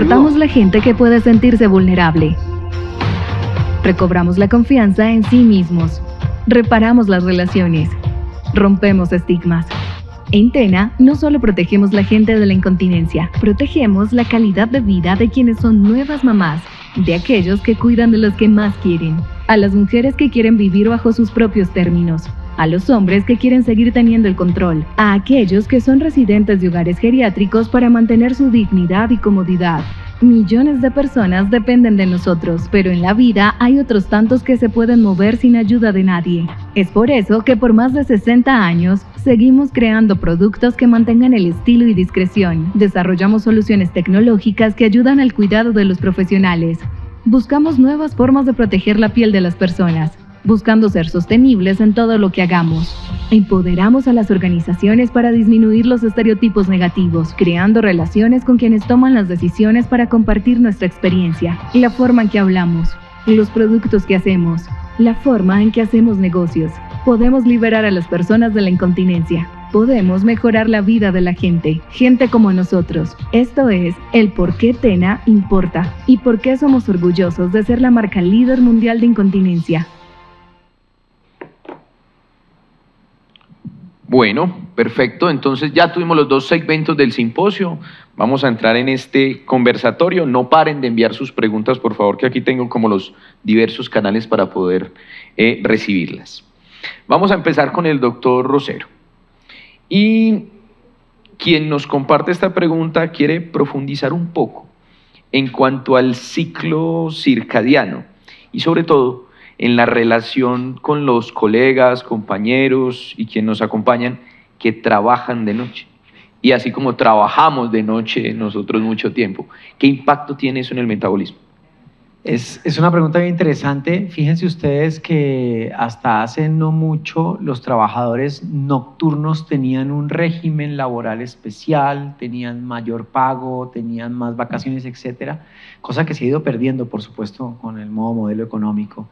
Reconfortamos la gente que puede sentirse vulnerable. Recobramos la confianza en sí mismos. Reparamos las relaciones. Rompemos estigmas. En Tena, no solo protegemos la gente de la incontinencia, protegemos la calidad de vida de quienes son nuevas mamás, de aquellos que cuidan de los que más quieren, a las mujeres que quieren vivir bajo sus propios términos, a los hombres que quieren seguir teniendo el control, a aquellos que son residentes de hogares geriátricos para mantener su dignidad y comodidad. Millones de personas dependen de nosotros, pero en la vida hay otros tantos que se pueden mover sin ayuda de nadie. Es por eso que por más de 60 años seguimos creando productos que mantengan el estilo y discreción. Desarrollamos soluciones tecnológicas que ayudan al cuidado de los profesionales. Buscamos nuevas formas de proteger la piel de las personas, buscando ser sostenibles en todo lo que hagamos. Empoderamos a las organizaciones para disminuir los estereotipos negativos, creando relaciones con quienes toman las decisiones para compartir nuestra experiencia, la forma en que hablamos, los productos que hacemos, la forma en que hacemos negocios. Podemos liberar a las personas de la incontinencia. Podemos mejorar la vida de la gente, gente como nosotros. Esto es el por qué Tena importa y por qué somos orgullosos de ser la marca líder mundial de incontinencia. Bueno, perfecto. Entonces ya tuvimos los dos segmentos del simposio. Vamos a entrar en este conversatorio. No paren de enviar sus preguntas, por favor, que aquí tengo como los diversos canales para poder recibirlas. Vamos a empezar con el doctor Rosero. Y quien nos comparte esta pregunta quiere profundizar un poco en cuanto al ciclo circadiano y sobre todo en la relación con los colegas, compañeros y quienes nos acompañan que trabajan de noche. Y así como trabajamos de noche nosotros mucho tiempo, ¿qué impacto tiene eso en el metabolismo? Es una pregunta bien interesante. Fíjense ustedes que hasta hace no mucho los trabajadores nocturnos tenían un régimen laboral especial, tenían mayor pago, tenían más vacaciones, etcétera, cosa que se ha ido perdiendo, por supuesto, con el nuevo modelo económico.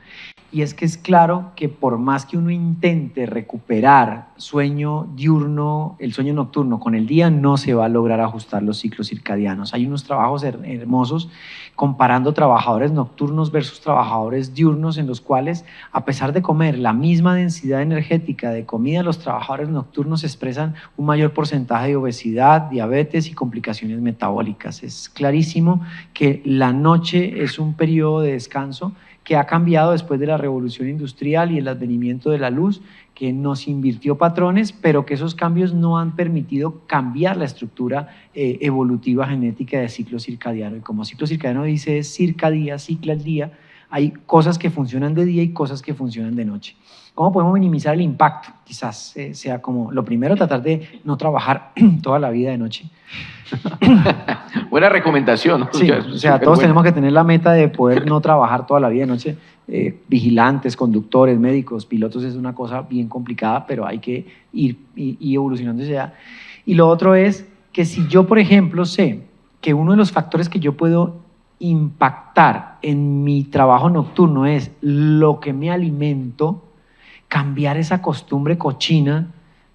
Y es que es claro que por más que uno intente recuperar sueño diurno, el sueño nocturno con el día, no se va a lograr ajustar los ciclos circadianos. Hay unos trabajos hermosos comparando trabajadores nocturnos versus trabajadores diurnos, en los cuales, a pesar de comer la misma densidad energética de comida, los trabajadores nocturnos expresan un mayor porcentaje de obesidad, diabetes y complicaciones metabólicas. Es clarísimo que la noche es un periodo de descanso que ha cambiado después de la revolución industrial y el advenimiento de la luz, que nos invirtió patrones, pero que esos cambios no han permitido cambiar la estructura evolutiva genética del ciclo circadiano. Y como ciclo circadiano dice, es circa día, cicla el día, hay cosas que funcionan de día y cosas que funcionan de noche. ¿Cómo podemos minimizar el impacto? Quizás sea como lo primero, tratar de no trabajar toda la vida de noche. Buena recomendación, ¿no? Sí, o sea, todos tenemos que tener la meta de poder no trabajar toda la vida de noche. Vigilantes, conductores, médicos, pilotos es una cosa bien complicada, pero hay que ir evolucionando hacia allá. Y lo otro es que si yo, por ejemplo, sé que uno de los factores que yo puedo impactar en mi trabajo nocturno es lo que me alimento, cambiar esa costumbre cochina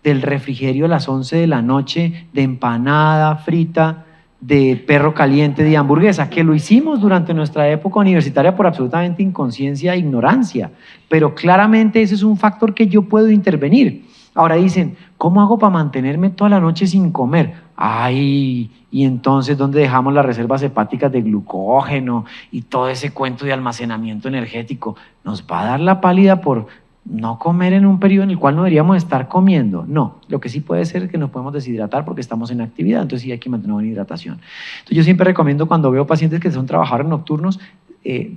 del refrigerio a las 11 de la noche, de empanada frita, de perro caliente, de hamburguesa, que lo hicimos durante nuestra época universitaria por absolutamente inconsciencia e ignorancia, pero claramente ese es un factor que yo puedo intervenir. Ahora dicen, ¿cómo hago para mantenerme toda la noche sin comer? Ay, y entonces, ¿dónde dejamos las reservas hepáticas de glucógeno y todo ese cuento de almacenamiento energético? ¿Nos va a dar la pálida por no comer en un periodo en el cual no deberíamos estar comiendo? No, lo que sí puede ser es que nos podemos deshidratar porque estamos en actividad, entonces sí hay que mantener una hidratación. Entonces yo siempre recomiendo, cuando veo pacientes que son trabajadores nocturnos,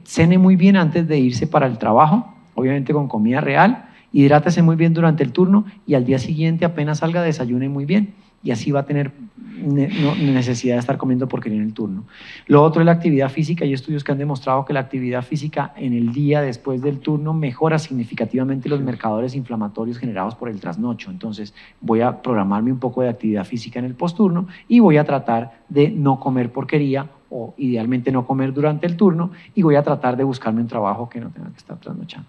cene muy bien antes de irse para el trabajo, obviamente con comida real, hidrátese muy bien durante el turno y al día siguiente apenas salga desayune muy bien, y así va a tener necesidad de estar comiendo porquería en el turno. Lo otro es la actividad física. Hay estudios que han demostrado que la actividad física en el día después del turno mejora significativamente los marcadores inflamatorios generados por el trasnocho. Entonces voy a programarme un poco de actividad física en el posturno y voy a tratar de no comer porquería, o idealmente no comer durante el turno, y voy a tratar de buscarme un trabajo que no tenga que estar trasnochando.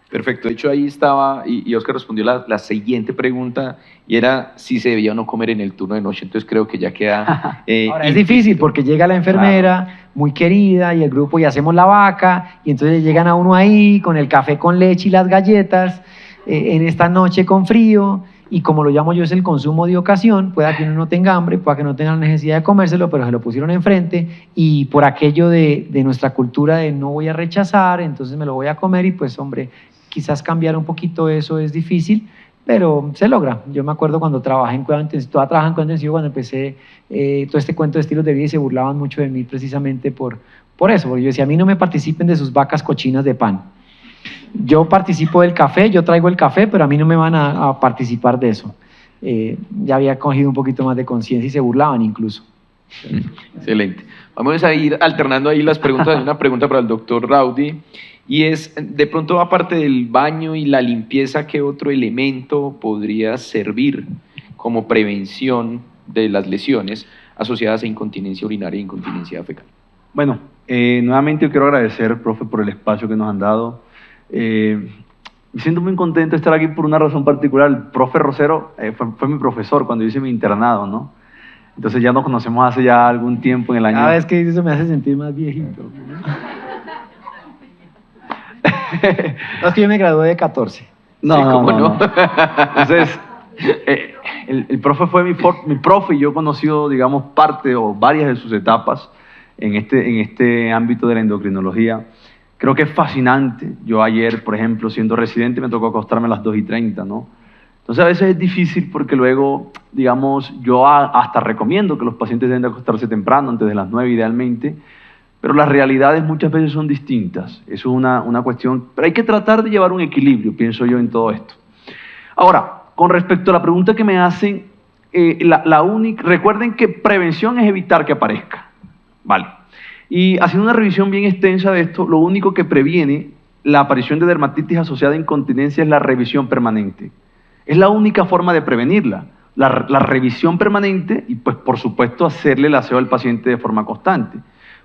Perfecto. De hecho, ahí estaba, y Oscar respondió la siguiente pregunta, y era si se debía o no comer en el turno de noche. Entonces creo que ya queda... Ahora es difícil porque llega la enfermera, muy querida, y el grupo, y hacemos la vaca, y entonces llegan a uno ahí con el café con leche y las galletas, en esta noche con frío, y como lo llamo yo es el consumo de ocasión, pueda que uno no tenga hambre, pueda que no tenga la necesidad de comérselo, pero se lo pusieron enfrente, y por aquello de nuestra cultura de no voy a rechazar, entonces me lo voy a comer, y pues hombre, quizás cambiar un poquito eso es difícil, pero se logra. Yo me acuerdo cuando trabajé en cuidado intensivo, todavía trabajaba en cuidado intensivo cuando empecé todo este cuento de estilos de vida, y se burlaban mucho de mí precisamente por eso, porque yo decía, a mí no me participen de sus vacas cochinas de pan. Yo participo del café, yo traigo el café, pero a mí no me van a participar de eso. Ya había cogido un poquito más de conciencia y se burlaban incluso. Excelente. Vamos a ir alternando ahí las preguntas. Hay una pregunta para el doctor Raudy, y es, de pronto, aparte del baño y la limpieza, ¿qué otro elemento podría servir como prevención de las lesiones asociadas a incontinencia urinaria e incontinencia fecal? Bueno, nuevamente yo quiero agradecer, profe, por el espacio que nos han dado. Me siento muy contento de estar aquí por una razón particular. El profe Rosero fue mi profesor cuando hice mi internado, ¿no? Entonces ya nos conocemos hace ya algún tiempo en el año. Cada vez que dices eso me hace sentir más viejito. No, es que yo me gradué de 14. No. Entonces, el profe fue mi profe, y yo he conocido, digamos, parte o varias de sus etapas en este ámbito de la endocrinología. Creo que es fascinante. Yo ayer, por ejemplo, siendo residente, me tocó acostarme a las 2:30, ¿no? Entonces a veces es difícil porque luego, digamos, yo hasta recomiendo que los pacientes deben de acostarse temprano, antes de las 9 idealmente, pero las realidades muchas veces son distintas. Eso es una cuestión, pero hay que tratar de llevar un equilibrio, pienso yo, en todo esto. Ahora, con respecto a la pregunta que me hacen, recuerden que prevención es evitar que aparezca, ¿vale? Y haciendo una revisión bien extensa de esto, lo único que previene la aparición de dermatitis asociada a incontinencia es la revisión permanente. Es la única forma de prevenirla, la revisión permanente, y pues por supuesto hacerle el aseo al paciente de forma constante.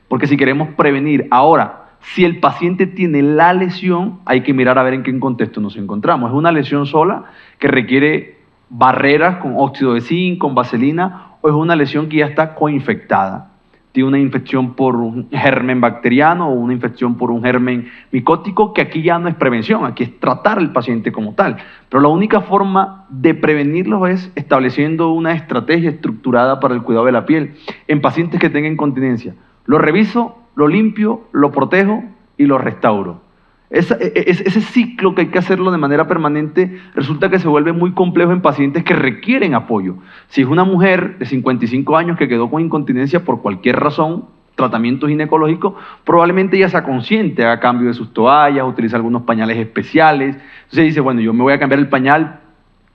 Porque si queremos prevenir, ahora, si el paciente tiene la lesión, hay que mirar a ver en qué contexto nos encontramos. ¿Es una lesión sola que requiere barreras con óxido de zinc, con vaselina, o es una lesión que ya está coinfectada? Tiene una infección por un germen bacteriano o una infección por un germen micótico, que aquí ya no es prevención, aquí es tratar al paciente como tal. Pero la única forma de prevenirlo es estableciendo una estrategia estructurada para el cuidado de la piel en pacientes que tengan incontinencia. Lo reviso, lo limpio, lo protejo y lo restauro. Ese ciclo que hay que hacerlo de manera permanente resulta que se vuelve muy complejo en pacientes que requieren apoyo. Si es una mujer de 55 años que quedó con incontinencia por cualquier razón, tratamiento ginecológico, probablemente ella sea consciente, haga cambio de sus toallas, utiliza algunos pañales especiales. Entonces dice, bueno, yo me voy a cambiar el pañal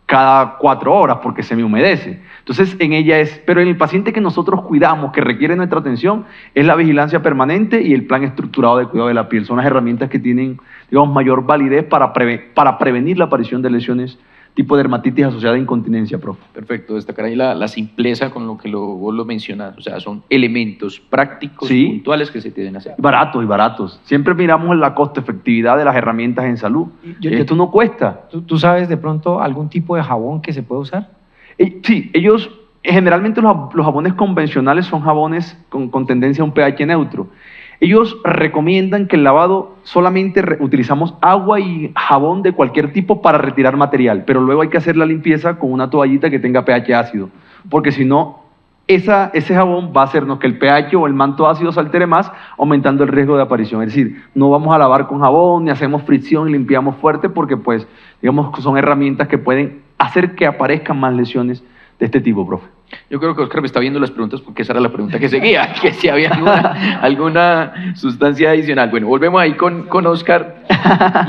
cada 4 horas porque se me humedece. Entonces en ella es, pero en el paciente que nosotros cuidamos, que requiere nuestra atención, es la vigilancia permanente y el plan estructurado de cuidado de la piel. Son las herramientas que tienen, digamos, mayor validez para prevenir la aparición de lesiones tipo dermatitis asociada a incontinencia, profe. Perfecto, destacar ahí la simpleza con lo que vos lo mencionas, o sea, son elementos prácticos, sí, puntuales que se deben hacer. Baratos. Siempre miramos la costo-efectividad de las herramientas en salud. Esto no cuesta. ¿Tú sabes de pronto algún tipo de jabón que se puede usar? Sí, ellos, generalmente los jabones convencionales son jabones con tendencia a un pH neutro. Ellos recomiendan que el lavado solamente utilizamos agua y jabón de cualquier tipo para retirar material, pero luego hay que hacer la limpieza con una toallita que tenga pH ácido, porque si no, ese jabón va a hacernos que el pH o el manto ácido se altere más, aumentando el riesgo de aparición. Es decir, no vamos a lavar con jabón, ni hacemos fricción y limpiamos fuerte, porque pues, digamos, son herramientas que pueden hacer que aparezcan más lesiones de este tipo, profe. Yo creo que Oscar me está viendo las preguntas porque esa era la pregunta que seguía, que si había alguna sustancia adicional. Bueno, volvemos ahí con Oscar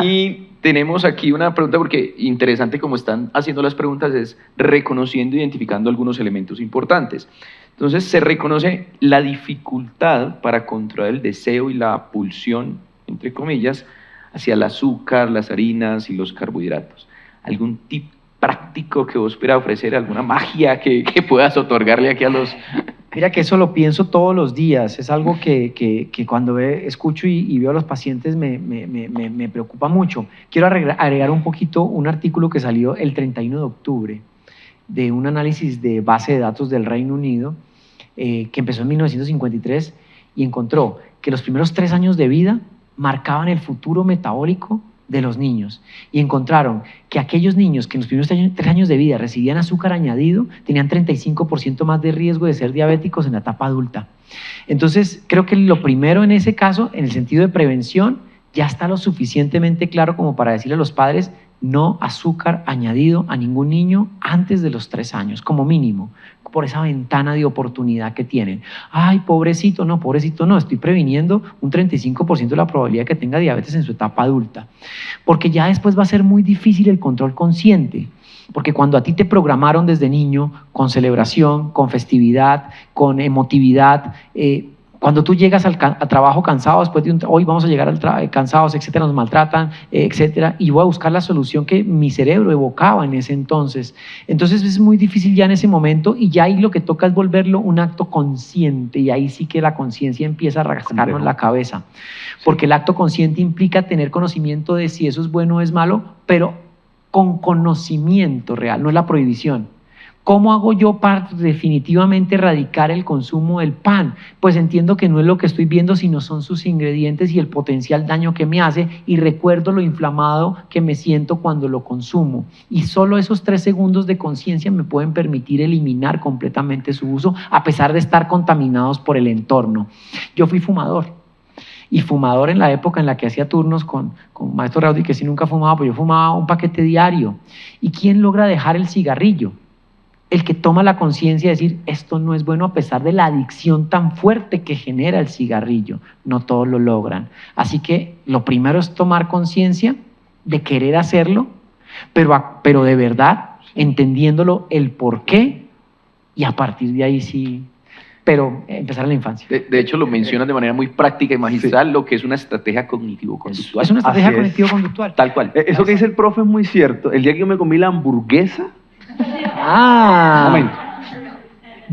y tenemos aquí una pregunta porque interesante como están haciendo las preguntas es reconociendo e identificando algunos elementos importantes. Entonces se reconoce la dificultad para controlar el deseo y la pulsión, entre comillas, hacia el azúcar, las harinas y los carbohidratos. ¿Algún tip práctico que vos puedas ofrecer, alguna magia que puedas otorgarle aquí a los Mira que eso lo pienso todos los días, es algo que cuando escucho y veo a los pacientes me preocupa mucho. Quiero agregar un poquito un artículo que salió el 31 de octubre de un análisis de base de datos del Reino Unido que empezó en 1953 y encontró que los primeros 3 años de vida marcaban el futuro metabólico de los niños y encontraron que aquellos niños que en los primeros 3 años de vida recibían azúcar añadido tenían 35% más de riesgo de ser diabéticos en la etapa adulta. Entonces, creo que lo primero en ese caso, en el sentido de prevención, ya está lo suficientemente claro como para decirle a los padres no azúcar añadido a ningún niño antes de los 3 años, como mínimo, por esa ventana de oportunidad que tienen. Ay, pobrecito, no, estoy previniendo un 35% de la probabilidad de que tenga diabetes en su etapa adulta. Porque ya después va a ser muy difícil el control consciente. Porque cuando a ti te programaron desde niño con celebración, con festividad, con emotividad, cuando tú llegas al trabajo cansado, después de hoy vamos a llegar cansados, etcétera, nos maltratan, etcétera, y voy a buscar la solución que mi cerebro evocaba en ese entonces. Entonces es muy difícil ya en ese momento y ya ahí lo que toca es volverlo un acto consciente y ahí sí que la conciencia empieza a rascarnos la cabeza. Porque el acto consciente implica tener conocimiento de si eso es bueno o es malo, pero con conocimiento real, no es la prohibición. ¿Cómo hago yo para definitivamente erradicar el consumo del pan? Pues entiendo que no es lo que estoy viendo, sino son sus ingredientes y el potencial daño que me hace y recuerdo lo inflamado que me siento cuando lo consumo. Y solo esos 3 segundos de conciencia me pueden permitir eliminar completamente su uso a pesar de estar contaminados por el entorno. Yo fui fumador. Y fumador en la época en la que hacía turnos con Maestro Raudy, que sí nunca fumaba, pues yo fumaba un paquete diario. ¿Y quién logra dejar el cigarrillo? El que toma la conciencia de decir, esto no es bueno a pesar de la adicción tan fuerte que genera el cigarrillo. No todos lo logran. Así que lo primero es tomar conciencia de querer hacerlo, pero de verdad, entendiéndolo el por qué, y a partir de ahí sí, pero empezar en la infancia. De hecho, lo mencionas de manera muy práctica y magistral, lo que es una estrategia cognitivo-conductual. Es una estrategia cognitivo-conductual. Tal cual. Eso que dice el profe es muy cierto. El día que yo me comí la hamburguesa, Ah, momento.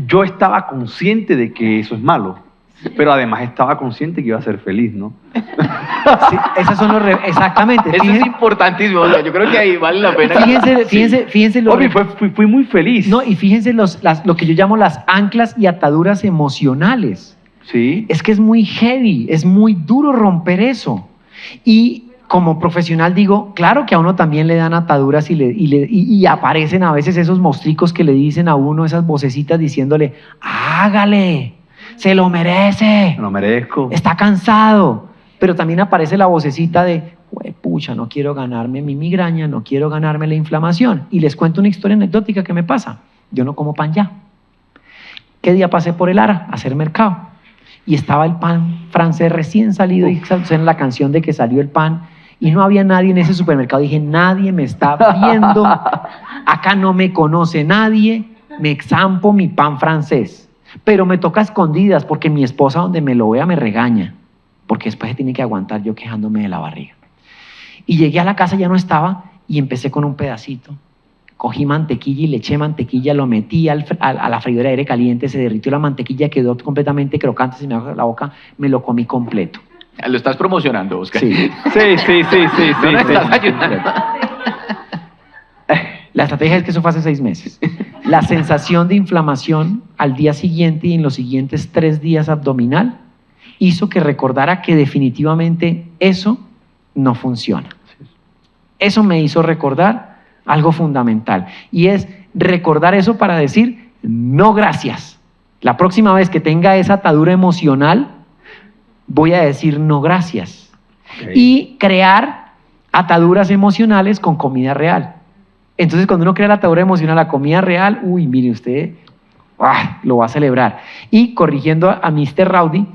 Yo estaba consciente de que eso es malo, pero además estaba consciente que iba a ser feliz, ¿no? sí, esas son exactamente. Eso es importantísimo. O sea, yo creo que ahí vale la pena. Fíjense Obvio, fui muy feliz. No, y fíjense lo que yo llamo las anclas y ataduras emocionales. Sí. Es que es muy heavy, es muy duro romper eso. Y como profesional digo, claro que a uno también le dan ataduras y aparecen a veces esos mostricos que le dicen a uno, esas vocecitas diciéndole, hágale, se lo merece, Me lo merezco. está cansado. Pero también aparece la vocecita de, pucha, no quiero ganarme mi migraña, no quiero ganarme la inflamación. Y les cuento una historia anecdótica que me pasa. Yo no como pan ya. ¿Qué día pasé por el Ara a hacer mercado? Y estaba el pan francés recién salido, y en la canción de que salió el pan, y no había nadie en ese supermercado. Dije, nadie me está viendo, acá no me conoce nadie, me exampo mi pan francés. Pero me toca a escondidas porque mi esposa, donde me lo vea, me regaña, porque después se tiene que aguantar yo quejándome de la barriga. Y llegué a la casa, ya no estaba, y empecé con un pedacito. Cogí mantequilla y le eché mantequilla, lo metí a la freidora de aire caliente, se derritió la mantequilla, quedó completamente crocante, se me abrió la boca, me lo comí completo. Lo estás promocionando, Oscar. Sí. Sí. No me estás ayudando. La estrategia es que eso fue hace 6 meses. La sensación de inflamación al día siguiente y en los siguientes 3 días abdominal hizo que recordara que definitivamente eso no funciona. Eso me hizo recordar algo fundamental y es recordar eso para decir no gracias. La próxima vez que tenga esa atadura emocional voy a decir no gracias. Okay. Y crear ataduras emocionales con comida real. Entonces cuando uno crea la atadura emocional a comida real, uy, mire usted, lo va a celebrar. Y corrigiendo a Mr. Raudy,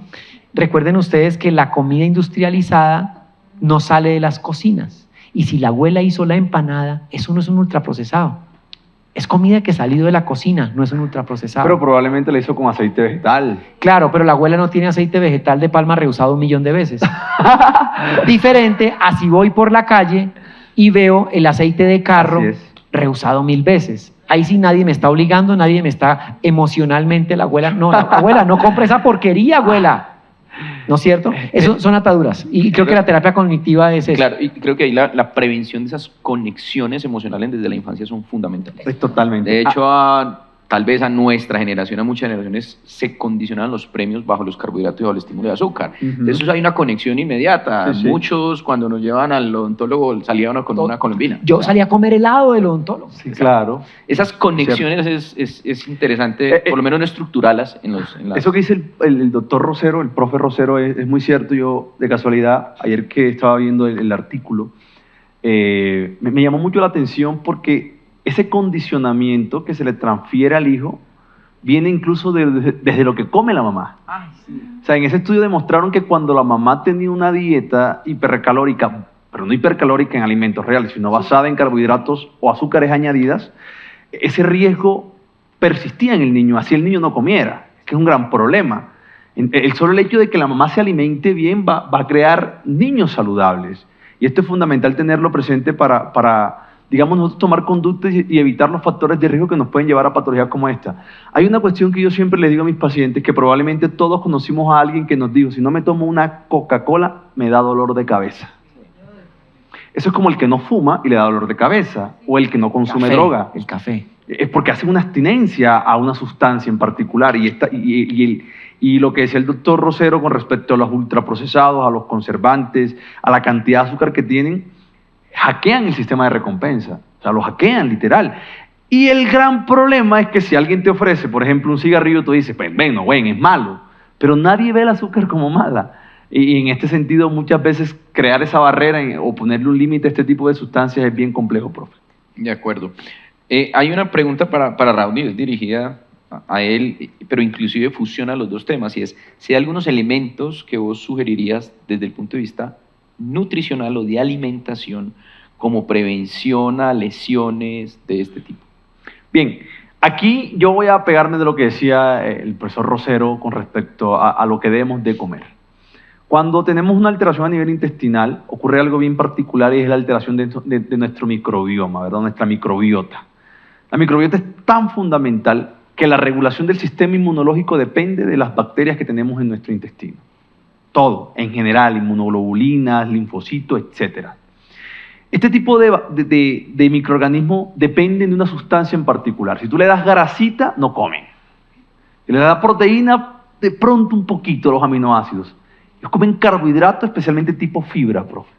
recuerden ustedes que la comida industrializada no sale de las cocinas. Y si la abuela hizo la empanada, eso no es un ultraprocesado. Es comida que ha salido de la cocina, no es un ultraprocesado. Pero probablemente la hizo con aceite vegetal. Claro, pero la abuela no tiene aceite vegetal de palma reusado 1.000.000 de veces. Diferente a si voy por la calle y veo el aceite de carro reusado 1000 veces. ahí sí nadie me está obligando, nadie me está emocionalmente, la abuela, no, abuela, no compre esa porquería, abuela. ¿No es cierto? Eso son ataduras. Y creo que la terapia cognitiva es eso. Claro, y creo que ahí la prevención de esas conexiones emocionales desde la infancia son fundamentales. Es totalmente. De hecho, tal vez a nuestra generación, a muchas generaciones, se condicionan los premios bajo los carbohidratos y bajo el estímulo de azúcar. Entonces hay una conexión inmediata. Sí, sí. Muchos, cuando nos llevan al odontólogo, salían con una colombina. Yo salí a comer helado del odontólogo. Sí, claro. Esas conexiones es interesante, por lo menos no estructurarlas en las... Eso que dice el doctor Rosero, el profe Rosero, es muy cierto. Yo, de casualidad, ayer que estaba viendo el artículo, me llamó mucho la atención porque ese condicionamiento que se le transfiere al hijo viene incluso desde lo que come la mamá. O sea, en ese estudio demostraron que cuando la mamá tenía una dieta hipercalórica, pero no hipercalórica en alimentos reales, sino basada en carbohidratos o azúcares añadidas, ese riesgo persistía en el niño, así el niño no comiera, que es un gran problema. El solo hecho de que la mamá se alimente bien va a crear niños saludables. Y esto es fundamental tenerlo presente para digamos, nosotros tomar conductas y evitar los factores de riesgo que nos pueden llevar a patologías como esta. Hay una cuestión que yo siempre les digo a mis pacientes, que probablemente todos conocimos a alguien que nos dijo, si no me tomo una Coca-Cola, me da dolor de cabeza. Eso es como el que no fuma y le da dolor de cabeza, o el que no consume droga. El café. Es porque hace una abstinencia a una sustancia en particular. Y lo que decía el doctor Rosero con respecto a los ultraprocesados, a los conservantes, a la cantidad de azúcar que tienen, hackean el sistema de recompensa. O sea, lo hackean literal. Y el gran problema es que si alguien te ofrece, por ejemplo, un cigarrillo, tú dices, pues bueno, es malo. Pero nadie ve el azúcar como mala. Y en este sentido, muchas veces crear esa barrera o ponerle un límite a este tipo de sustancias es bien complejo, profe. De acuerdo. Hay una pregunta para Raúl, es dirigida a él, pero inclusive fusiona los dos temas, y es, si hay algunos elementos que vos sugerirías desde el punto de vista nutricional o de alimentación como prevención a lesiones de este tipo. Bien, aquí yo voy a pegarme de lo que decía el profesor Rosero con respecto a lo que debemos de comer. Cuando tenemos una alteración a nivel intestinal, ocurre algo bien particular y es la alteración de nuestro microbioma, ¿verdad? Nuestra microbiota. La microbiota es tan fundamental que la regulación del sistema inmunológico depende de las bacterias que tenemos en nuestro intestino. Todo, en general, inmunoglobulinas, linfocitos, etc. Este tipo de microorganismos dependen de una sustancia en particular. Si tú le das grasita, no comen. Si le das proteína, de pronto un poquito los aminoácidos. Ellos comen carbohidratos, especialmente tipo fibra, profe.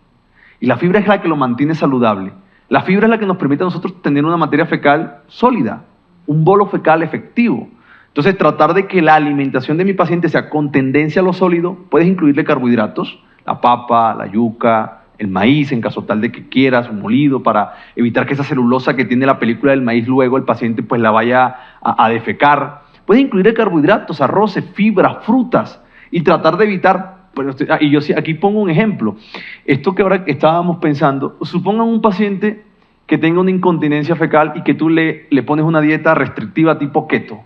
Y la fibra es la que lo mantiene saludable. La fibra es la que nos permite a nosotros tener una materia fecal sólida, un bolo fecal efectivo. Entonces, tratar de que la alimentación de mi paciente sea con tendencia a lo sólido, puedes incluirle carbohidratos, la papa, la yuca, el maíz, en caso tal de que quieras, un molido, para evitar que esa celulosa que tiene la película del maíz luego el paciente pues la vaya a defecar. Puedes incluir carbohidratos, arroces, fibras, frutas, y tratar de evitar, y yo aquí pongo un ejemplo, esto que ahora estábamos pensando, supongan un paciente que tenga una incontinencia fecal y que tú le pones una dieta restrictiva tipo keto.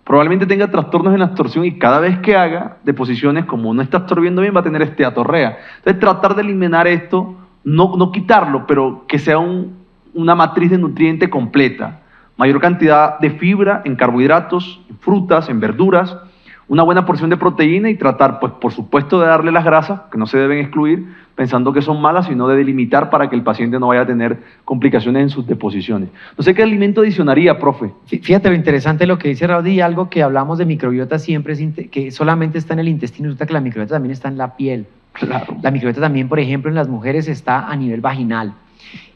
Probablemente tenga trastornos en la absorción y cada vez que haga deposiciones, como no está absorbiendo bien, va a tener esteatorrea. Entonces, tratar de eliminar esto, no quitarlo, pero que sea una matriz de nutriente completa. Mayor cantidad de fibra en carbohidratos, en frutas, en verduras, una buena porción de proteína y tratar, pues, por supuesto, de darle las grasas, que no se deben excluir, pensando que son malas, sino de delimitar para que el paciente no vaya a tener complicaciones en sus deposiciones. No sé qué alimento adicionaría, profe. Fíjate lo interesante de lo que dice Raúl, y algo que hablamos de microbiota siempre es que solamente está en el intestino, resulta que la microbiota también está en la piel. Claro. La microbiota también, por ejemplo, en las mujeres está a nivel vaginal.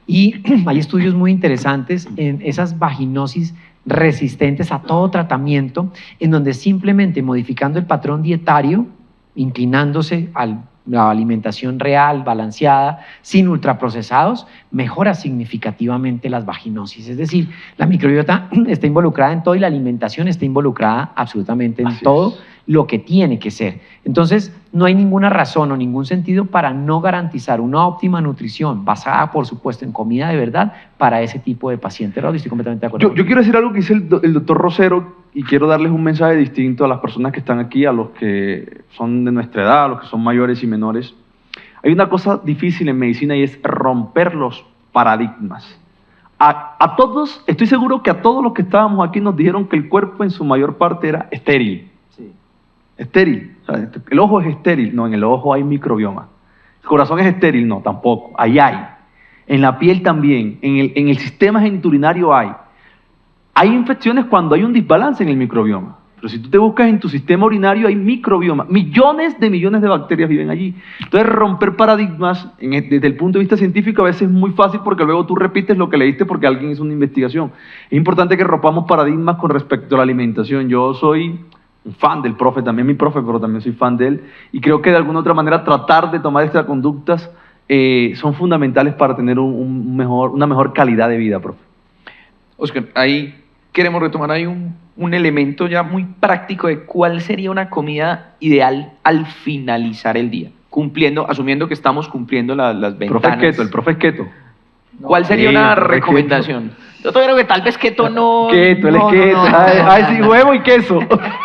Y hay estudios muy interesantes en esas vaginosis resistentes a todo tratamiento, en donde simplemente modificando el patrón dietario, inclinándose a la alimentación real, balanceada, sin ultraprocesados, mejora significativamente las vaginosis. Es decir, la microbiota está involucrada en todo y la alimentación está involucrada absolutamente en todo lo que tiene que ser. Entonces, no hay ninguna razón o ningún sentido para no garantizar una óptima nutrición basada, por supuesto, en comida de verdad para ese tipo de paciente. Raúl, estoy completamente de acuerdo. Yo quiero decir algo que dice el doctor Rosero y quiero darles un mensaje distinto a las personas que están aquí, a los que son de nuestra edad, a los que son mayores y menores. Hay una cosa difícil en medicina y es romper los paradigmas. A todos, estoy seguro que a todos los que estábamos aquí nos dijeron que el cuerpo en su mayor parte era estéril. Sí. Estéril. O sea, el ojo es estéril. No, en el ojo hay microbioma. El corazón es estéril. No, tampoco. Ahí hay. En la piel también. En el sistema genitourinario hay. Hay infecciones cuando hay un desbalance en el microbioma. Pero si tú te buscas en tu sistema urinario, hay microbioma. Millones de bacterias viven allí. Entonces, romper paradigmas desde el punto de vista científico a veces es muy fácil porque luego tú repites lo que leíste porque alguien hizo una investigación. Es importante que rompamos paradigmas con respecto a la alimentación. Yo soy un fan del profe, también mi profe, pero también soy fan de él. Y creo que de alguna otra manera tratar de tomar estas conductas son fundamentales para tener una mejor calidad de vida, profe. Oscar, ahí queremos retomar ahí un elemento ya muy práctico de cuál sería una comida ideal al finalizar el día, asumiendo que estamos cumpliendo las ventanas. El profe es keto. ¿Cuál sería una recomendación? Yo creo que tal vez keto no... Keto, él es keto. Ay, sí, huevo y queso.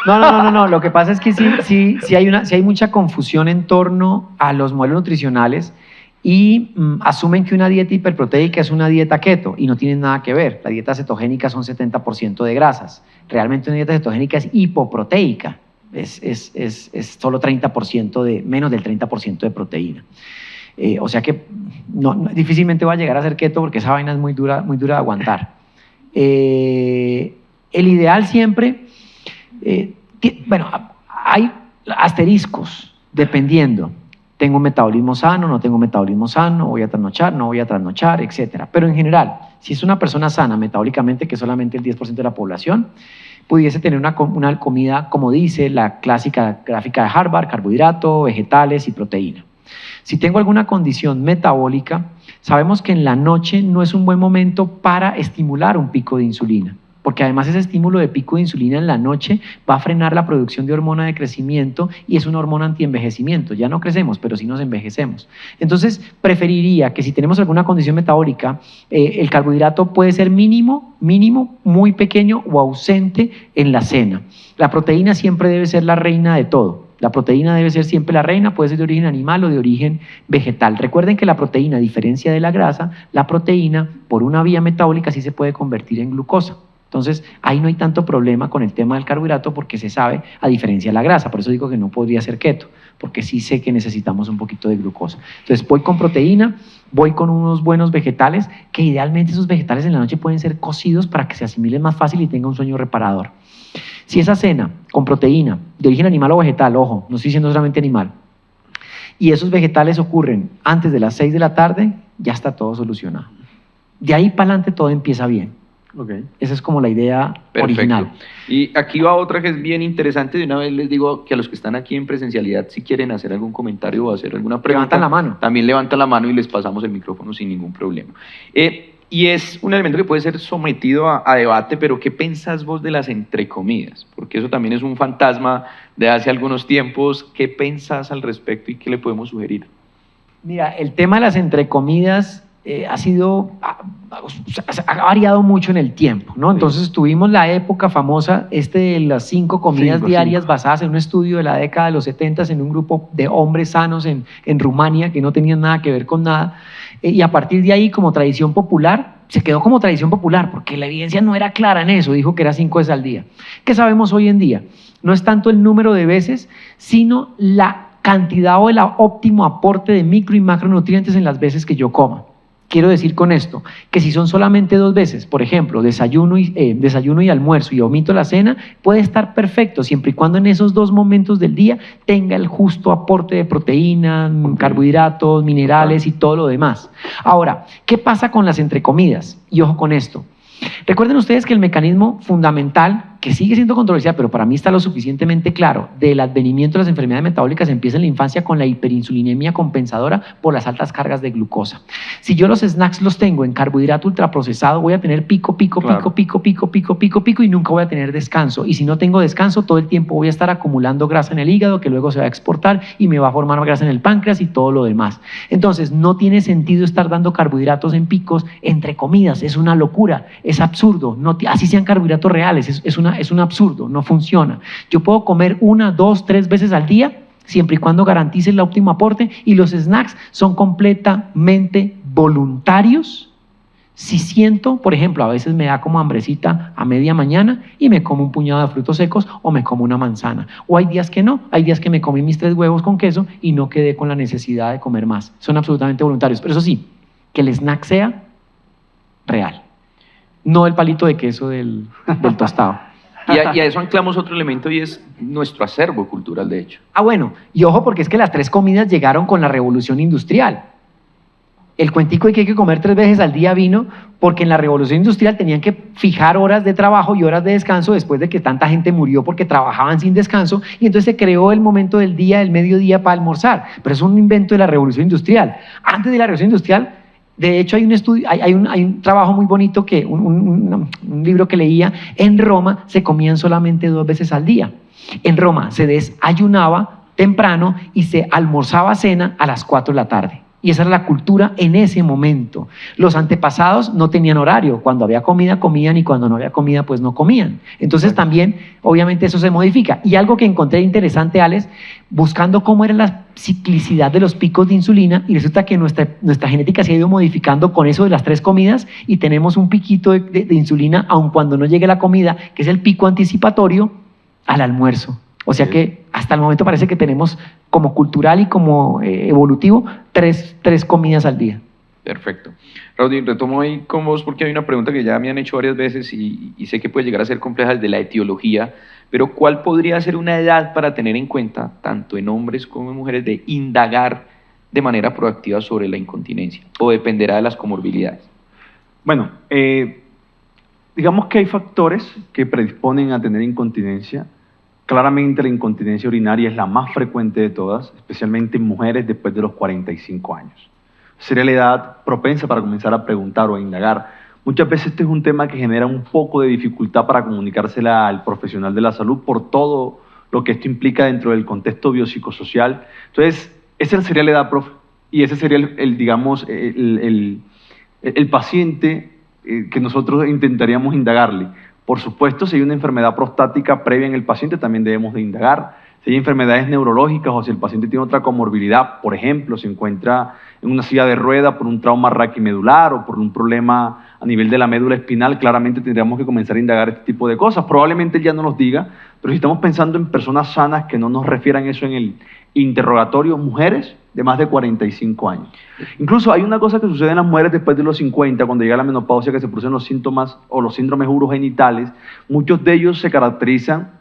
No. Lo que pasa es que sí hay mucha confusión en torno a los modelos nutricionales y asumen que una dieta hiperproteica es una dieta keto y no tienen nada que ver. La dieta cetogénica son 70% de grasas. Realmente una dieta cetogénica es hipoproteica. Es solo 30% menos del 30% de proteína. O sea que difícilmente va a llegar a ser keto porque esa vaina es muy dura de aguantar. El ideal siempre, hay asteriscos dependiendo. Tengo un metabolismo sano, no tengo un metabolismo sano, voy a trasnochar, no voy a trasnochar, etc. Pero en general, si es una persona sana metabólicamente, que es solamente el 10% de la población, pudiese tener una comida, como dice la clásica gráfica de Harvard, carbohidrato, vegetales y proteína. Si tengo alguna condición metabólica, sabemos que en la noche no es un buen momento para estimular un pico de insulina, porque además ese estímulo de pico de insulina en la noche va a frenar la producción de hormona de crecimiento y es una hormona antienvejecimiento. Ya no crecemos, pero sí nos envejecemos. Entonces, preferiría que si tenemos alguna condición metabólica, el carbohidrato puede ser mínimo, muy pequeño o ausente en la cena. La proteína siempre debe ser la reina de todo. La proteína debe ser siempre la reina, puede ser de origen animal o de origen vegetal. Recuerden que la proteína, a diferencia de la grasa, la proteína, por una vía metabólica, sí se puede convertir en glucosa. Entonces, ahí no hay tanto problema con el tema del carbohidrato porque se sabe, a diferencia de la grasa. Por eso digo que no podría ser keto, porque sí sé que necesitamos un poquito de glucosa. Entonces, voy con proteína, voy con unos buenos vegetales, que idealmente esos vegetales en la noche pueden ser cocidos para que se asimilen más fácil y tenga un sueño reparador. Si esa cena con proteína de origen animal o vegetal, ojo, no estoy diciendo solamente animal, y esos vegetales ocurren antes de las 6 de la tarde, ya está todo solucionado. De ahí para adelante todo empieza bien. Okay. Esa es como la idea original. Y aquí va otra que es bien interesante. De una vez les digo que a los que están aquí en presencialidad, si quieren hacer algún comentario o hacer alguna pregunta, levantan la mano. También levantan la mano y les pasamos el micrófono sin ningún problema. Y es un elemento que puede ser sometido a debate, pero ¿qué pensás vos de las entrecomidas? Porque eso también es un fantasma de hace algunos tiempos. ¿Qué pensás al respecto y qué le podemos sugerir? Mira, el tema de las entrecomidas ha variado mucho en el tiempo, ¿no? Entonces tuvimos la época famosa de las 5 comidas diarias basadas en un estudio de la década de los 70 en un grupo de hombres sanos en Rumania que no tenían nada que ver con nada, y a partir de ahí, como tradición popular, se quedó como tradición popular porque la evidencia no era clara en eso, dijo que era 5 veces al día. ¿Qué sabemos hoy en día? No es tanto el número de veces, sino la cantidad o el óptimo aporte de micro y macronutrientes en las veces que yo coma. Quiero decir con esto que si son solamente 2 veces, por ejemplo, desayuno y almuerzo y omito la cena, puede estar perfecto siempre y cuando en esos 2 momentos del día tenga el justo aporte de proteínas, carbohidratos, minerales y todo lo demás. Ahora, ¿qué pasa con las entrecomidas? Y ojo con esto. Recuerden ustedes que el mecanismo fundamental, que sigue siendo controversial, pero para mí está lo suficientemente claro, del advenimiento de las enfermedades metabólicas empieza en la infancia con la hiperinsulinemia compensadora por las altas cargas de glucosa. Si yo los snacks los tengo en carbohidrato ultraprocesado, voy a tener pico y nunca voy a tener descanso. Y si no tengo descanso, todo el tiempo voy a estar acumulando grasa en el hígado que luego se va a exportar y me va a formar grasa en el páncreas y todo lo demás. Entonces, no tiene sentido estar dando carbohidratos en picos entre comidas, es una locura, es absurdo, así sean carbohidratos reales, es un absurdo, no funciona. Yo puedo comer 1, 2, 3 veces al día, siempre y cuando garantice el óptimo aporte, y los snacks son completamente voluntarios, Si siento, por ejemplo, a veces me da como hambrecita a media mañana y me como un puñado de frutos secos o me como una manzana. O hay días que no, hay días que me comí mis 3 huevos con queso y no quedé con la necesidad de comer más. Son absolutamente voluntarios. Pero eso sí, que el snack sea real. No el palito de queso del tostado. Y a eso anclamos otro elemento y es nuestro acervo cultural, de hecho. Ah, bueno, y ojo porque es que las 3 comidas llegaron con la revolución industrial. El cuentico de que hay que comer 3 veces al día vino porque en la revolución industrial tenían que fijar horas de trabajo y horas de descanso después de que tanta gente murió porque trabajaban sin descanso, y entonces se creó el momento del día, el mediodía para almorzar. Pero es un invento de la revolución industrial. Antes de la revolución industrial, de hecho hay un estudio, hay un trabajo muy bonito, que un libro que leía. En Roma se comían solamente 2 veces al día. En Roma se desayunaba temprano y se almorzaba cena a las 4 de la tarde. Y esa era la cultura en ese momento. Los antepasados no tenían horario. Cuando había comida, comían, y cuando no había comida, pues no comían. Entonces también, obviamente, eso se modifica. Y algo que encontré interesante, Alex, buscando cómo era la ciclicidad de los picos de insulina, y resulta que nuestra genética se ha ido modificando con eso de las 3 comidas, y tenemos un piquito de insulina, aun cuando no llegue la comida, que es el pico anticipatorio al almuerzo. O sea que hasta el momento parece que tenemos, como cultural y como evolutivo, 3 comidas al día. Perfecto. Raudy, retomo ahí con vos porque hay una pregunta que ya me han hecho varias veces y sé que puede llegar a ser compleja, el de la etiología, pero ¿cuál podría ser una edad para tener en cuenta, tanto en hombres como en mujeres, de indagar de manera proactiva sobre la incontinencia? ¿O dependerá de las comorbilidades? Bueno, digamos que hay factores que predisponen a tener incontinencia. Claramente la incontinencia urinaria es la más frecuente de todas, especialmente en mujeres después de los 45 años. Sería la edad propensa para comenzar a preguntar o a indagar. Muchas veces este es un tema que genera un poco de dificultad para comunicársela al profesional de la salud por todo lo que esto implica dentro del contexto biopsicosocial. Entonces, esa sería la edad, profe, y ese sería el paciente que nosotros intentaríamos indagarle. Por supuesto, si hay una enfermedad prostática previa en el paciente, también debemos de indagar. Si hay enfermedades neurológicas o si el paciente tiene otra comorbilidad, por ejemplo, se encuentra en una silla de rueda por un trauma raquimedular o por un problema a nivel de la médula espinal, claramente tendríamos que comenzar a indagar este tipo de cosas. Probablemente él ya no nos diga, pero si estamos pensando en personas sanas que no nos refieran eso en el interrogatorio, mujeres de más de 45 años. Incluso hay una cosa que sucede en las mujeres después de los 50, cuando llega la menopausia, que se producen los síntomas o los síndromes urogenitales. Muchos de ellos se caracterizan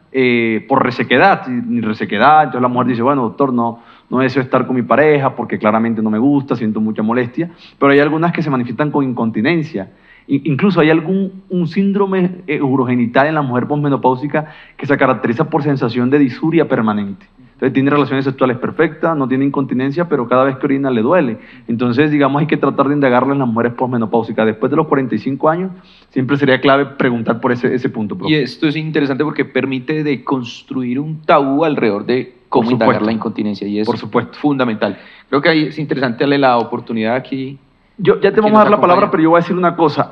por resequedad, entonces la mujer dice, bueno, doctor, no deseo estar con mi pareja porque claramente no me gusta, siento mucha molestia, pero hay algunas que se manifiestan con incontinencia. Incluso hay un síndrome urogenital en la mujer posmenopáusica que se caracteriza por sensación de disuria permanente. Entonces tiene relaciones sexuales perfectas, no tiene incontinencia, pero cada vez que orina le duele. Entonces, digamos, hay que tratar de indagarlo en las mujeres posmenopáusicas. Después de los 45 años, siempre sería clave preguntar por ese punto, profe. Y esto es interesante porque permite de construir un tabú alrededor de cómo indagar la incontinencia, y es por supuesto fundamental. Creo que ahí es interesante darle la oportunidad aquí. Ya te vamos a dar la palabra, pero yo voy a decir una cosa.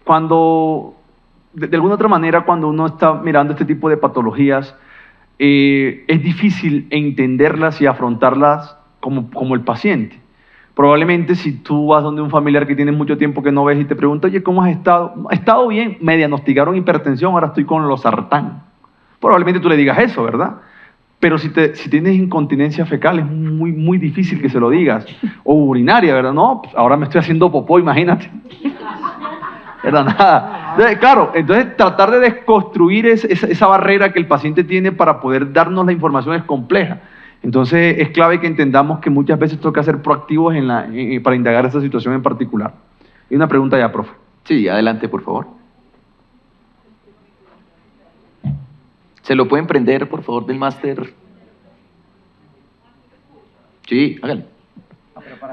Cuando... De alguna otra manera, cuando uno está mirando este tipo de patologías, es difícil entenderlas y afrontarlas como el paciente. Probablemente si tú vas donde un familiar que tienes mucho tiempo que no ves y te pregunta, oye, ¿cómo has estado? He estado bien, me diagnosticaron hipertensión, ahora estoy con losartán. Probablemente tú le digas eso, ¿verdad? Pero si tienes incontinencia fecal es muy, muy difícil que se lo digas. O urinaria, ¿verdad? No, pues ahora me estoy haciendo popó, imagínate. ¿Verdad? Nada. Entonces tratar de desconstruir esa barrera que el paciente tiene para poder darnos la información es compleja. Entonces es clave que entendamos que muchas veces toca ser proactivos para indagar esa situación en particular. Y una pregunta ya, profe. Sí, adelante, por favor. ¿Se lo pueden prender, por favor, del máster? Sí, hágale.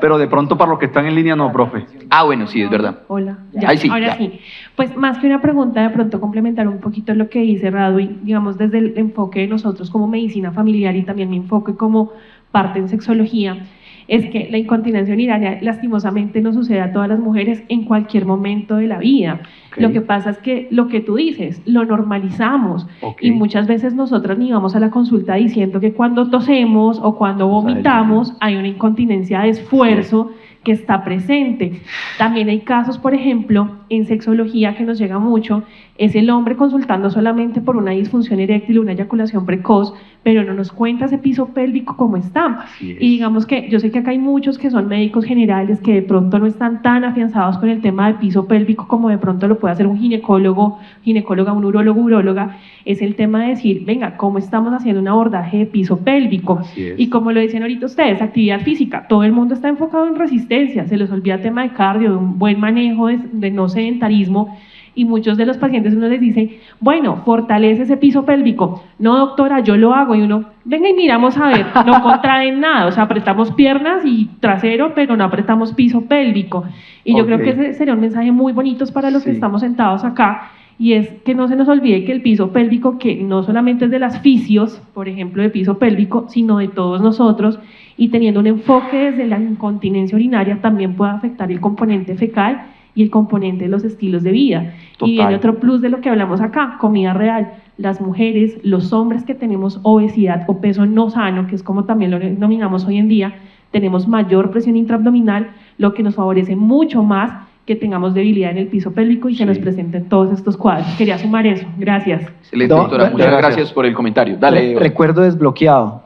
Pero de pronto para los que están en línea no, profe. Ah, bueno, sí, es verdad. Hola, ya, Ahí sí, ahora ya. sí. Pues más que una pregunta, de pronto complementar un poquito lo que dice Radui, digamos desde el enfoque de nosotros como medicina familiar y también mi enfoque como parte en sexología, es que la incontinencia urinaria lastimosamente nos sucede a todas las mujeres en cualquier momento de la vida. Okay. Lo que pasa es que lo que tú dices, lo normalizamos, Okay. y muchas veces nosotras ni vamos a la consulta diciendo que cuando tosemos o cuando vomitamos hay una incontinencia de esfuerzo que está presente. También hay casos, por ejemplo, en sexología que nos llega mucho, es el hombre consultando solamente por una disfunción eréctil, una eyaculación precoz, pero no nos cuenta ese piso pélvico cómo está. Así es. Y digamos que yo sé que acá hay muchos que son médicos generales que de pronto no están tan afianzados con el tema del piso pélvico como de pronto lo puede hacer un ginecóloga, un urólogo, uróloga. Es el tema de decir, venga, ¿cómo estamos haciendo un abordaje de piso pélvico? Así es. Y como lo decían ahorita ustedes, actividad física, todo el mundo está enfocado en resistencia, se les olvida el tema de cardio, de un buen manejo de no sedentarismo, y muchos de los pacientes uno les dice, bueno, fortalece ese piso pélvico. No, doctora, yo lo hago. Y uno, venga y miramos a ver, no contraen nada, o sea, apretamos piernas y trasero, pero no apretamos piso pélvico. Y yo creo que ese sería un mensaje muy bonito para los que estamos sentados acá, y es que no se nos olvide que el piso pélvico, que no solamente es de las fisios, por ejemplo, de piso pélvico, sino de todos nosotros, y teniendo un enfoque desde la incontinencia urinaria, también puede afectar el componente fecal y el componente de los estilos de vida. Total. Y viene otro plus de lo que hablamos acá, comida real. Las mujeres, los hombres que tenemos obesidad o peso no sano, que es como también lo denominamos hoy en día, tenemos mayor presión intraabdominal, lo que nos favorece mucho más que tengamos debilidad en el piso pélvico y se nos presenten todos estos cuadros. Quería sumar eso. Gracias. Excelente, No, doctora. Muchas gracias por el comentario. Dale. Recuerdo desbloqueado.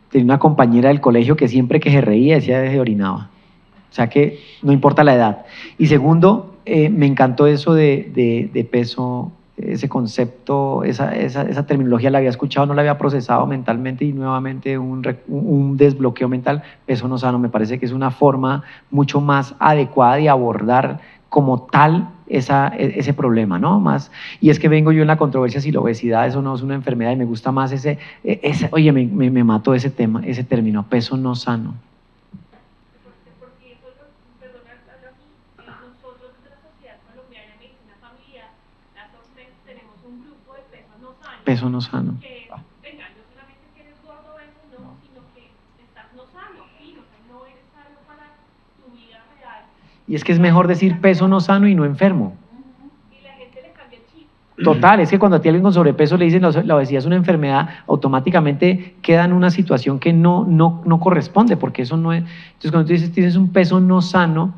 Tenía una compañera del colegio que siempre que se reía decía que se orinaba. O sea que no importa la edad. Y segundo, me encantó eso de peso, ese concepto, esa terminología la había escuchado, no la había procesado mentalmente, y nuevamente un desbloqueo mental. Peso no sano me parece que es una forma mucho más adecuada de abordar como tal ese problema, ¿no? Más, y es que vengo yo en la controversia si la obesidad eso no es una enfermedad, y me gusta más oye, me mató ese tema, ese término, peso no sano. Peso no sano. Que, venga, no solamente que eres gordo, eso no, sino que estás no sano, no eres sano para tu vida real. Y es que es mejor decir peso no sano y no enfermo. Y la gente le cambia el chip. Total, es que cuando a ti alguien con sobrepeso le dicen la obesidad es una enfermedad, automáticamente queda en una situación que no corresponde, porque eso no es. Entonces, cuando tú dices tienes un peso no sano,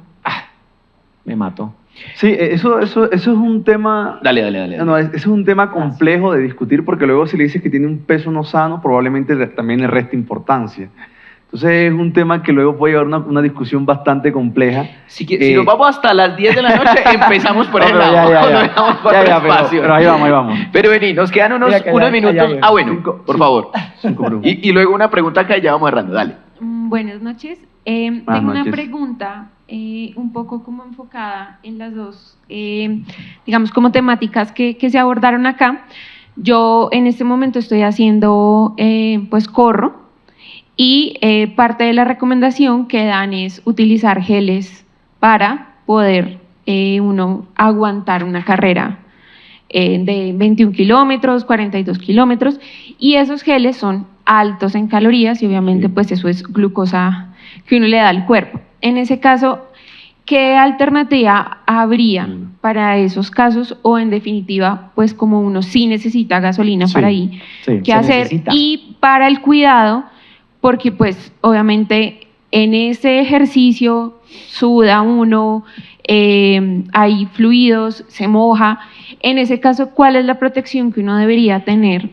me mato. Sí, eso es un tema. Dale. No, ese es un tema complejo de discutir, porque luego si le dices que tiene un peso no sano, probablemente también le resta importancia. Entonces es un tema que luego puede llevar una discusión bastante compleja. Si nos vamos hasta las 10 de la noche, empezamos por el lado. Pero ahí vamos. Pero vení, nos quedan unos minutos. Bueno, por favor. 5 minutos. Y luego una pregunta que ya vamos cerrando, dale. Buenas noches. Tengo una pregunta un poco como enfocada en las dos, digamos, como temáticas que se abordaron acá. Yo en este momento estoy haciendo, pues corro, y parte de la recomendación que dan es utilizar geles para poder uno aguantar una carrera de 21 kilómetros, 42 kilómetros, y esos geles son altos en calorías y obviamente pues eso es glucosa que uno le da al cuerpo. En ese caso, ¿qué alternativa habría para esos casos? O en definitiva, pues como uno sí necesita gasolina para ir, ¿qué hacer? Necesita. Y para el cuidado, porque pues obviamente en ese ejercicio suda uno, hay fluidos, se moja. En ese caso, ¿cuál es la protección que uno debería tener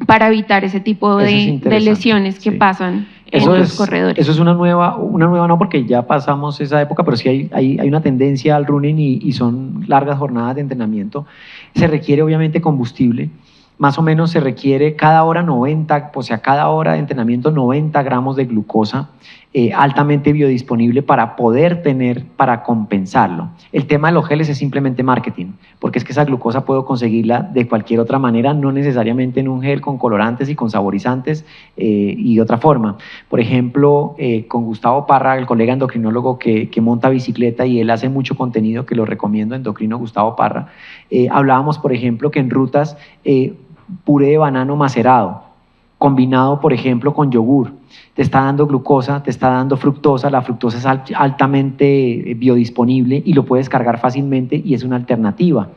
para evitar ese tipo de lesiones que pasan en los corredores? Eso es una nueva no, porque ya pasamos esa época, pero sí hay una tendencia al running y son largas jornadas de entrenamiento. Se requiere obviamente combustible. Más o menos se requiere cada hora cada hora de entrenamiento 90 gramos de glucosa altamente biodisponible para compensarlo. El tema de los geles es simplemente marketing, porque es que esa glucosa puedo conseguirla de cualquier otra manera, no necesariamente en un gel con colorantes y con saborizantes y de otra forma. Por ejemplo, con Gustavo Parra, el colega endocrinólogo que monta bicicleta y él hace mucho contenido que lo recomiendo, endocrino Gustavo Parra, hablábamos, por ejemplo, que en rutas puré de banano macerado, combinado, por ejemplo, con yogur, te está dando glucosa, te está dando fructosa, la fructosa es altamente biodisponible y lo puedes cargar fácilmente y es una alternativa.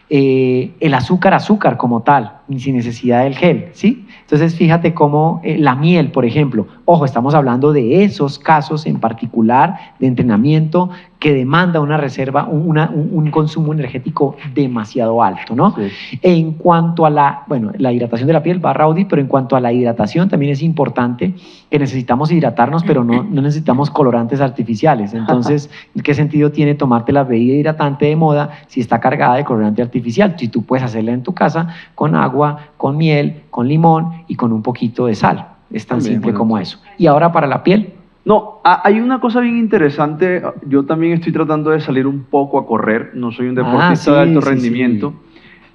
El azúcar como tal, sin necesidad del gel, ¿sí? Entonces, fíjate cómo la miel, por ejemplo, ojo, estamos hablando de esos casos en particular de entrenamiento que demanda una reserva, un consumo energético demasiado alto, ¿no? Sí. En cuanto a la hidratación de la piel, va Raudy, pero en cuanto a la hidratación también es importante que necesitamos hidratarnos, pero no necesitamos colorantes artificiales. Entonces, ¿qué sentido tiene tomarte la bebida hidratante de moda si está cargada de colorante artificial? Si tú puedes hacerla en tu casa con agua, con miel, con limón y con un poquito de sal. Es tan También, simple bueno, como eso. Y ahora para la piel. No, hay una cosa bien interesante. Yo también estoy tratando de salir un poco a correr. No soy un deportista sí, de alto sí, rendimiento.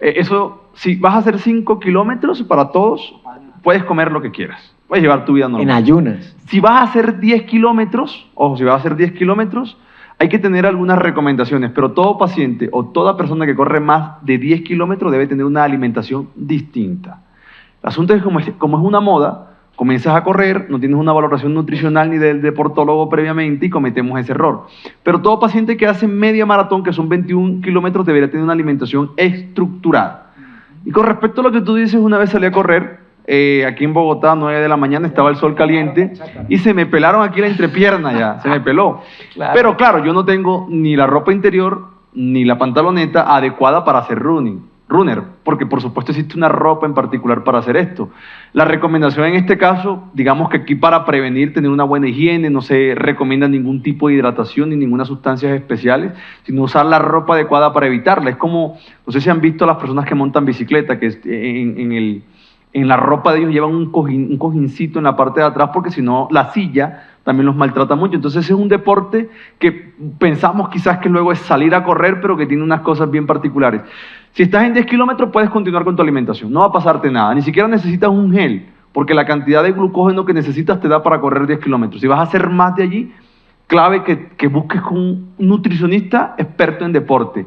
Eso, si vas a hacer 5 kilómetros para todos, puedes comer lo que quieras. Puedes llevar tu vida normal. En ayunas. Si vas a hacer 10 kilómetros, ojo, si vas a hacer 10 kilómetros, hay que tener algunas recomendaciones, pero todo paciente o toda persona que corre más de 10 kilómetros debe tener una alimentación distinta. El asunto es como es una moda, comienzas a correr, no tienes una valoración nutricional ni del deportólogo previamente y cometemos ese error. Pero todo paciente que hace media maratón, que son 21 kilómetros, debería tener una alimentación estructurada. Y con respecto a lo que tú dices, una vez salí a correr, aquí en Bogotá, 9 de la mañana, estaba el sol caliente y se me pelaron aquí la entrepierna ya, se me peló. Claro. Pero claro, yo no tengo ni la ropa interior ni la pantaloneta adecuada para hacer runner, porque por supuesto existe una ropa en particular para hacer esto. La recomendación en este caso, digamos que aquí para prevenir, tener una buena higiene, no se recomienda ningún tipo de hidratación ni ninguna sustancias especiales, sino usar la ropa adecuada para evitarla. Es como, no sé si han visto a las personas que montan bicicleta, que en la ropa de ellos llevan un cojincito en la parte de atrás, porque si no, la silla también los maltrata mucho. Entonces es un deporte que pensamos quizás que luego es salir a correr, pero que tiene unas cosas bien particulares. Si estás en 10 kilómetros, puedes continuar con tu alimentación. No va a pasarte nada. Ni siquiera necesitas un gel, porque la cantidad de glucógeno que necesitas te da para correr 10 kilómetros. Si vas a hacer más de allí, clave que busques con un nutricionista experto en deporte.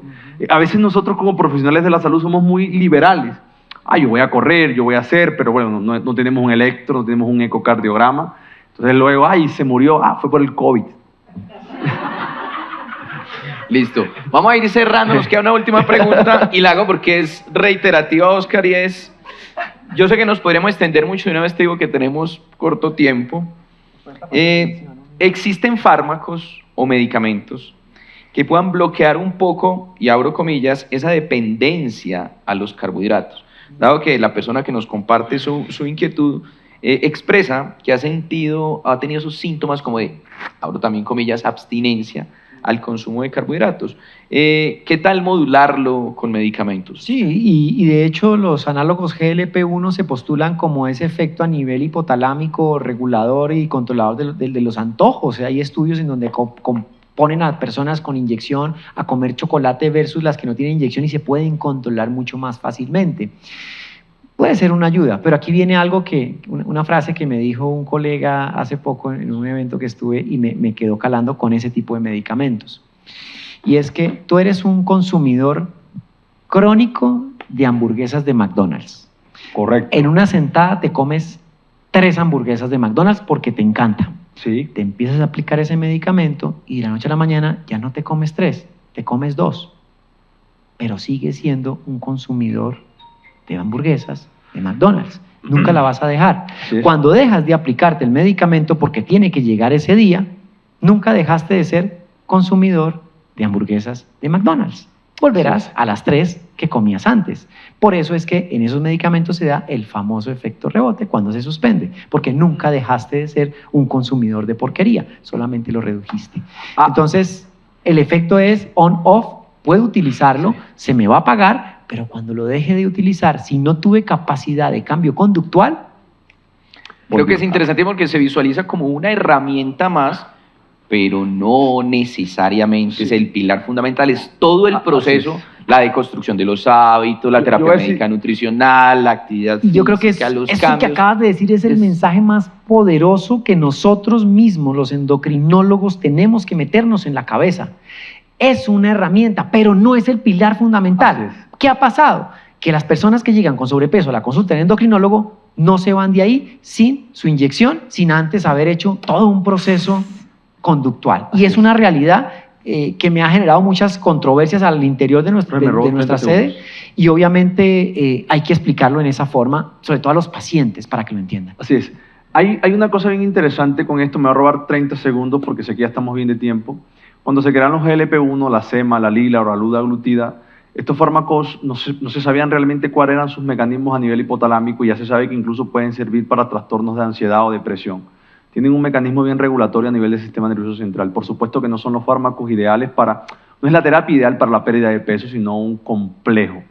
A veces nosotros como profesionales de la salud somos muy liberales. Yo voy a correr, yo voy a hacer, pero bueno, no tenemos un electro, no tenemos un ecocardiograma. Entonces luego, se murió, fue por el COVID. Listo. Vamos a ir cerrando, nos queda una última pregunta y la hago porque es reiterativa, Oscar, y es, yo sé que nos podríamos extender mucho, y una vez te digo que tenemos corto tiempo. ¿Existen fármacos o medicamentos que puedan bloquear un poco, y abro comillas, esa dependencia a los carbohidratos? Dado que la persona que nos comparte su inquietud expresa que ha tenido esos síntomas como de, abro también comillas, abstinencia al consumo de carbohidratos. ¿Qué tal modularlo con medicamentos? Sí, y de hecho los análogos GLP-1 se postulan como ese efecto a nivel hipotalámico, regulador y controlador de los antojos. Hay estudios en donde ponen a personas con inyección a comer chocolate versus las que no tienen inyección y se pueden controlar mucho más fácilmente. Puede ser una ayuda, pero aquí viene algo una frase que me dijo un colega hace poco en un evento que estuve y me quedó calando con ese tipo de medicamentos. Y es que tú eres un consumidor crónico de hamburguesas de McDonald's. Correcto. En una sentada te comes 3 hamburguesas de McDonald's porque te encanta. Sí. Te empiezas a aplicar ese medicamento y de la noche a la mañana ya no te comes 3, te comes 2. Pero sigues siendo un consumidor de hamburguesas de McDonald's. Nunca la vas a dejar. Sí. Cuando dejas de aplicarte el medicamento porque tiene que llegar ese día, nunca dejaste de ser consumidor de hamburguesas de McDonald's. Volverás a las 3 que comías antes. Por eso es que en esos medicamentos se da el famoso efecto rebote cuando se suspende, porque nunca dejaste de ser un consumidor de porquería, solamente lo redujiste. Entonces, el efecto es on-off, puedo utilizarlo, se me va a pagar, pero cuando lo deje de utilizar, si no tuve capacidad de cambio conductual... Creo que es interesante porque se visualiza como una herramienta más, pero no necesariamente es el pilar fundamental, es todo el proceso, la deconstrucción de los hábitos, la terapia médica nutricional, la actividad física, yo creo que eso que acabas de decir es el mensaje más poderoso que nosotros mismos, los endocrinólogos, tenemos que meternos en la cabeza. Es una herramienta, pero no es el pilar fundamental. ¿Qué ha pasado? Que las personas que llegan con sobrepeso a la consulta del endocrinólogo no se van de ahí sin su inyección, sin antes haber hecho todo un proceso conductual. Y es una realidad que me ha generado muchas controversias al interior de nuestra sede, y obviamente hay que explicarlo en esa forma, sobre todo a los pacientes, para que lo entiendan. Así es. Hay una cosa bien interesante con esto, me va a robar 30 segundos porque sé que ya estamos bien de tiempo. Cuando se crearon los GLP-1, la SEMA, la LILA o la lutaglutida, estos fármacos no se sabían realmente cuáles eran sus mecanismos a nivel hipotalámico, y ya se sabe que incluso pueden servir para trastornos de ansiedad o depresión. Tienen un mecanismo bien regulatorio a nivel del sistema nervioso central. Por supuesto que no son los fármacos ideales no es la terapia ideal para la pérdida de peso, sino un complejo.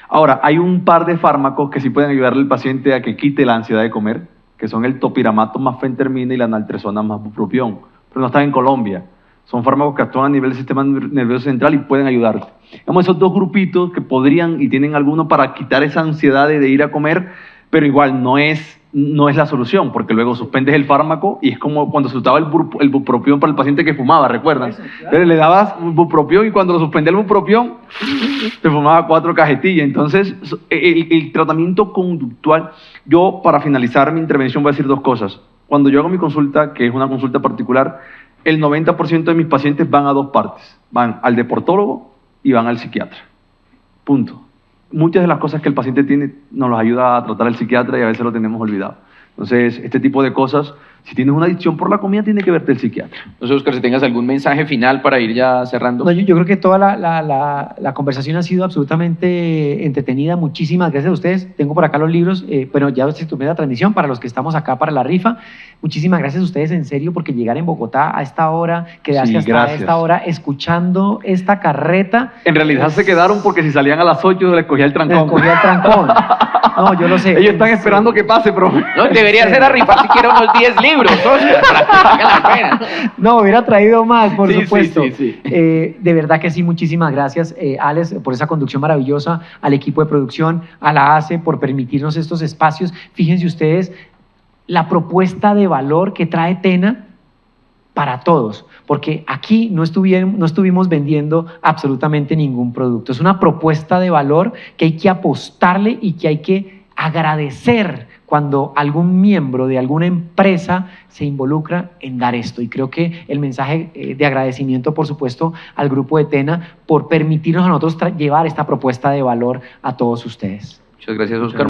Ahora, hay un par de fármacos que sí pueden ayudarle al paciente a que quite la ansiedad de comer, que son el topiramato más fentermina y la naltrexona más bupropión, pero no están en Colombia. Son fármacos que actúan a nivel del sistema nervioso central y pueden ayudarte. Digamos, esos dos grupitos que podrían y tienen alguno para quitar esa ansiedad de ir a comer, pero igual no es la solución, porque luego suspendes el fármaco y es como cuando se usaba el bupropión para el paciente que fumaba, ¿recuerdan? Entonces le dabas bupropión y cuando lo suspendía el bupropión, se fumaba 4 cajetillas. Entonces, el tratamiento conductual, yo para finalizar mi intervención voy a decir 2 cosas. Cuando yo hago mi consulta, que es una consulta particular, el 90% de mis pacientes van a 2 partes. Van al deportólogo y van al psiquiatra. Punto. Muchas de las cosas que el paciente tiene nos las ayuda a tratar el psiquiatra y a veces lo tenemos olvidado. Entonces, este tipo de cosas, si tienes una adicción por la comida, tiene que verte el psiquiatra. No sé, Oscar, si tengas algún mensaje final para ir ya cerrando. No, yo creo que toda la conversación ha sido absolutamente entretenida. Muchísimas gracias a ustedes. Tengo por acá los libros. Bueno, ya se tomé la transmisión para los que estamos acá para la rifa. Muchísimas gracias a ustedes, en serio, porque llegar en Bogotá a esta hora, quedarse hasta esta hora escuchando esta carreta. En realidad se quedaron porque si salían a las 8 les cogía el trancón. Les cogía el trancón. No, yo lo sé. Ellos están esperando que pase, profe. No, debería ser a rifar siquiera unos 10 libros, Oscar, para que valga la pena. No, hubiera traído más, por supuesto. Sí. De verdad que sí, muchísimas gracias, Alex, por esa conducción maravillosa, al equipo de producción, a la ACE, por permitirnos estos espacios. Fíjense ustedes la propuesta de valor que trae Tena para todos, porque aquí no estuvimos vendiendo absolutamente ningún producto. Es una propuesta de valor que hay que apostarle y que hay que agradecer cuando algún miembro de alguna empresa se involucra en dar esto. Y creo que el mensaje de agradecimiento, por supuesto, al grupo de Tena por permitirnos a nosotros llevar esta propuesta de valor a todos ustedes. Muchas gracias, Oscar.